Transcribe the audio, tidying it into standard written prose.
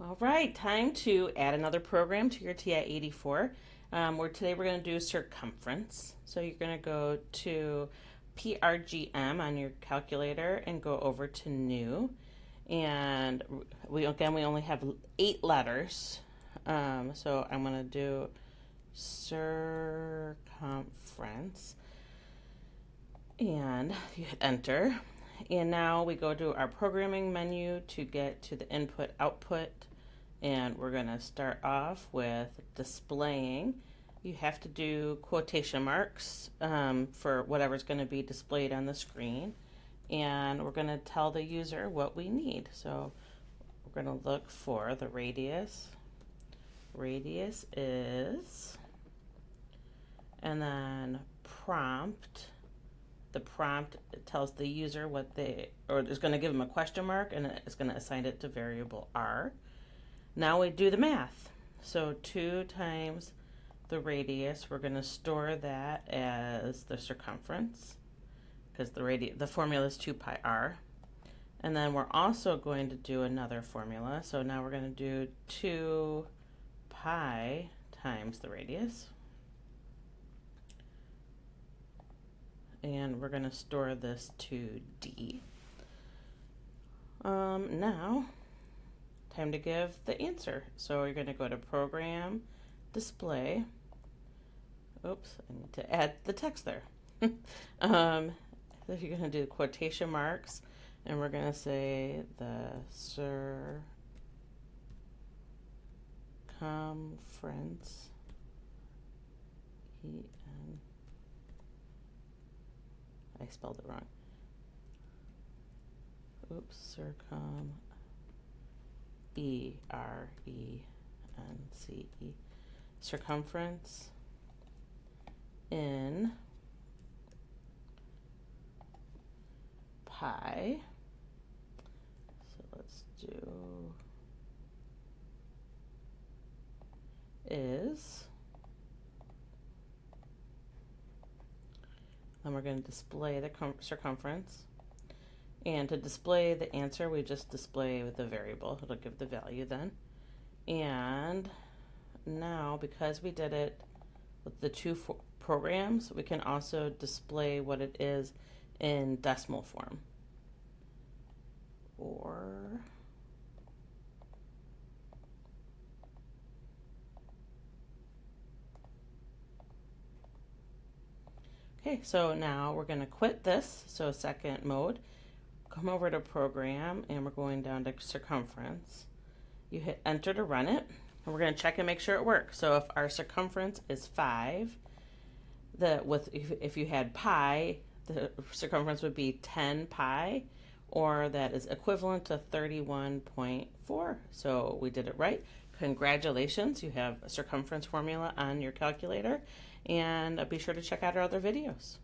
All right, time to add another program to your TI-84. Today we're going to do circumference. So you're going to go to PRGM on your calculator and go over to New. And we only have 8 letters. So I'm going to do circumference. And you hit enter. And now we go to our programming menu to get to the input output, and we're going to start off with displaying. You have to do quotation marks for whatever's going to be displayed on the screen, and we're going to tell the user what we need. So we're going to look for the radius. Radius is, and then prompt. The prompt tells the user what is going to give them a question mark, and it's going to assign it to variable r. Now we do the math. So 2 times the radius, we're going to store that as the circumference because the formula is 2 pi r. And then we're also going to do another formula. So now we're going to do 2 pi times the radius. And we're going to store this to D. Now, time to give the answer. So you're going to go to Program, Display. Oops, I need to add the text there. So you're going to do quotation marks, and we're going to say the circumference. I spelled it wrong. Oops, E-R-E-N-C-E. Circumference in pi. So let's do is. Then we're going to display the circumference. And to display the answer, we just display with the variable. It'll give the value then. And now, because we did it with the 2 programs, we can also display what it is in decimal form. Okay, so now we're going to quit this, so second mode. Come over to Program, and we're going down to Circumference. You hit Enter to run it, and we're going to check and make sure it works. So if our circumference is 5, if you had pi, the circumference would be 10 pi, or that is equivalent to 31.4. So we did it right. Congratulations, you have a circumference formula on your calculator, and be sure to check out our other videos.